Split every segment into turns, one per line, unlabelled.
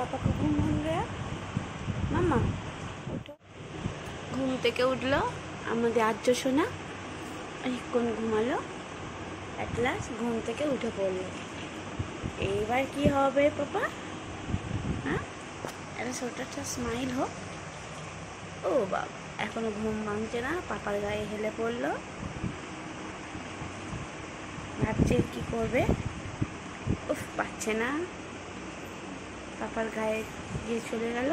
पापा को घूम हो गया। मामा उठो। ঘুম থেকে উঠলো আমাদের আর্য সোনা, অনেকক্ষণ ঘুমালো, এট লাস্ট ঘুম থেকে উঠে পড়লো। এইবার কি হবে পাপা? হ্যাঁ, একটা ছোট একটা স্মাইল হোক। ও বাবা, এখনো ঘুম ভাঙছে না, পাপার গায়ে হেলে পড়লো, ভাবছে কি করবে, উফ পাচ্ছে না, পাপার গায়ে গিয়ে চলে গেল।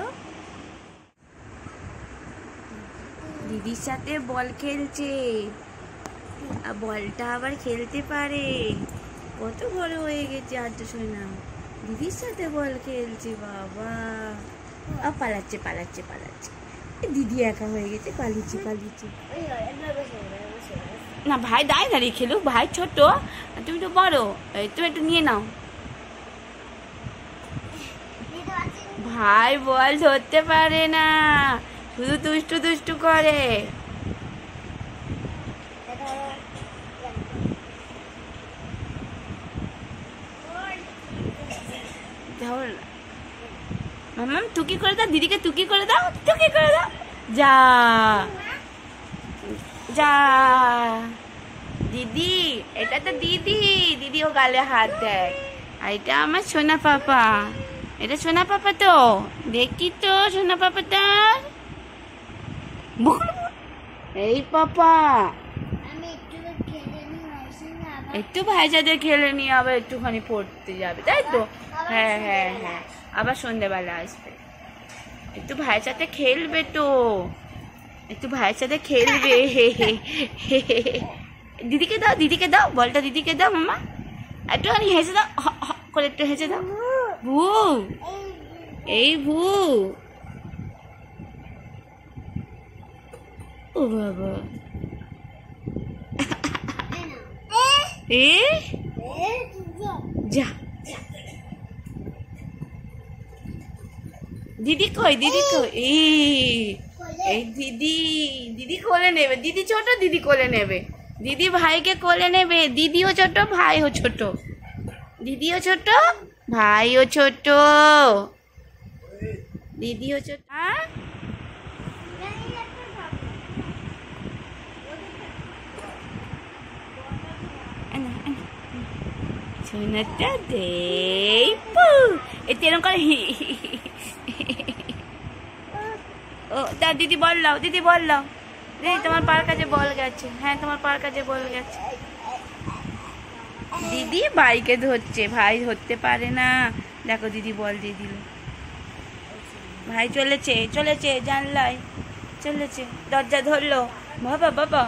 দিদির সাথে বল খেলছে, বলটা আবার খেলতে পারে, কত বড় হয়ে গেছে আর্য সোনা, দিদির সাথে বল খেলছে। বাবা পালাচ্ছে পালাচ্ছে পালাচ্ছে, দিদি একা হয়ে গেছে, পালিয়েছে পালিয়েছে। না ভাই দাঁড়িয়ে দাঁড়িয়ে খেলুক, ভাই ছোট, তুমি তো বড়, তুমি একটু নিয়ে নাও। ভাই বল ধরতে পারে না, শুধু দুষ্টু দুষ্টু করে। মাম্মা টুকি করে দাও, দিদিকে টুকি করে দাও, টুকি করে দাও, যা যা। দিদি, এটা তো দিদি, দিদি ও গালে হাত দেয়, আর এটা আমার সোনা পাপা, এটা সোনা পাপা তো, দেখি তো সোনা পাপাটা। এই পাপা একটু ভাইজাদের খেলে নিয়ে আবার একটুখানি পড়তে যাবে, তাই তো? হ্যাঁ হ্যাঁ হ্যাঁ, আবার সন্ধ্যেবেলা আসবে, একটু ভাইয়ের সাথে খেলবে তো, একটু ভাইয়ের সাথে খেলবে। দিদিকে দাও, দিদিকে দাও বলটা, দিদিকে দাও মামা, একটুখানি হেসে দাও, করে একটু হেসে দাও। ভু, এই ভু, ও বাবা, এ যা। দিদি কই, দিদি কই, এই দিদি, দিদি কোলে নেবে, দিদি ছোট, দিদি কোলে নেবে, দিদি ভাইকে কোলে নেবে, দিদিও ছোট ভাইও ছোট, দিদিও ছোট ভাইও ছোট, দিদিও ছোট। হ্যাঁ সোনাটা দেই, এতে এরকম করে। ও তা দিদি বল লাও, দিদি বল লাও, দিদি তোমার পার কাছে বল গেছে, হ্যাঁ তোমার পার কাছে বল গেছে। দিদি ভাইকে ধরছে, ভাই ধরতে পারে না, দেখো দিদি বল দিয়ে দিল, ভাই চলেছে চলেছে জানলায় চলেছে, দরজা ধরলো, বাবা বাবা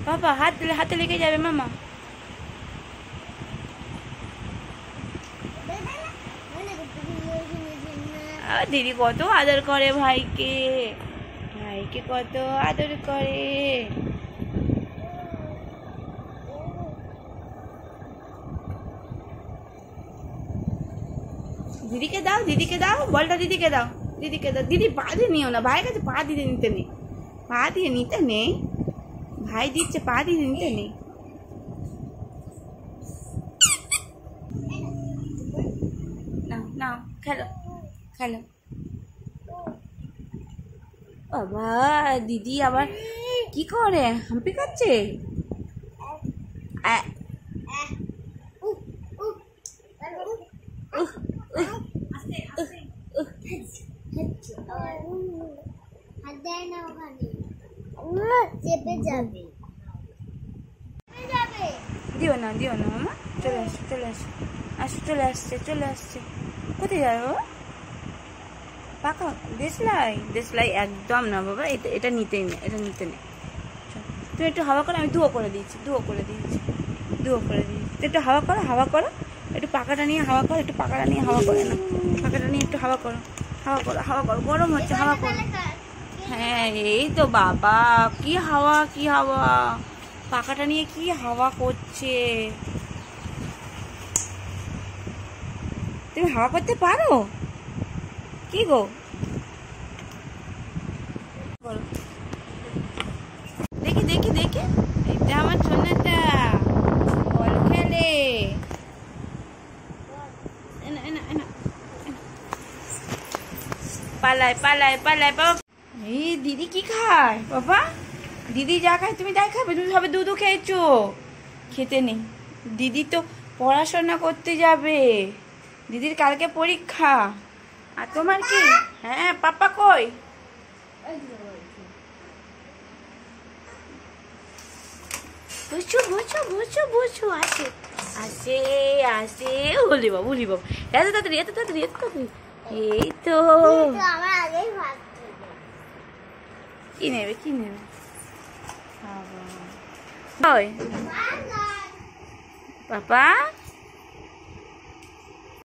বাবা, হাত দিলে হাতে লেগে যাবে মামা। দিদি কত আদর করে ভাইকে, ভাইকে কত আদর করে। দিদিকে দাও, দিদিকে দাও বলটা, দিদিকে দাও, দিদিকে দাও। দিদি পা দিয়ে নিও না, ভাইয়ের কাছে পা দিয়ে নিতে নেই, পা দিয়ে নিতে নেই, ভাই দিচ্ছে পা দিয়ে নিতে নেই। নাও নাও খেলো খেলো। বাবা দিদি আবার কি করে, হাম্পি খাচ্ছে। দিও না দিও না মামা, চলে আসো চলে আসো, আসো চলে আসছে চলে আসছে। কোথায় যাবো পাকা? দেশলাই, দেশলাই একদম না বাবা, এটা এটা নিতেই নেই, এটা নিতে নেই। তুমি একটু হাওয়া করো, আমি ধুয়ো করে দিয়েছি, ধুয়ো করে দিয়েছি, ধুয়ো করে দিয়েছি। একটু হাওয়া করো, হাওয়া করো, একটু পাকাটা নিয়ে হাওয়া করো, একটু পাকাটা নিয়ে হাওয়া করে না, পাকাটা নিয়ে একটু হাওয়া করো, হাওয়া করো, হাওয়া করো, গরম হচ্ছে, হাওয়া করো। হ্যাঁ এই তো বাবা, কি হাওয়া কি হাওয়া, পাকাটা নিয়ে কি হাওয়া করছে। তুমি হাওয়া করতে পারো কি গো? দেখি দেখি দেখি, এটা আমার সোনাটা বল খেলে। পালায় পালায় পালায় বাবা। এই দিদি কি খায় বাবা? দিদি যা খায় তুমি তাই খাবে? তুমি সবে দুধও খেয়েছো? খেতে নেই, দিদি তো পড়াশোনা করতে যাবে, দিদির কালকে পরীক্ষা। আর তোমার কি? হ্যাঁ, পাপা কই? বুঝছো বুঝছো বুঝছো বুঝছো, আসে আসে আসে। ওলি বাবু ওলি বাবু, এত তাড়াতাড়ি এত তাড়াতাড়ি এত তাড়াতাড়ি। এই তো কি নেবে কি নেবে? পাপা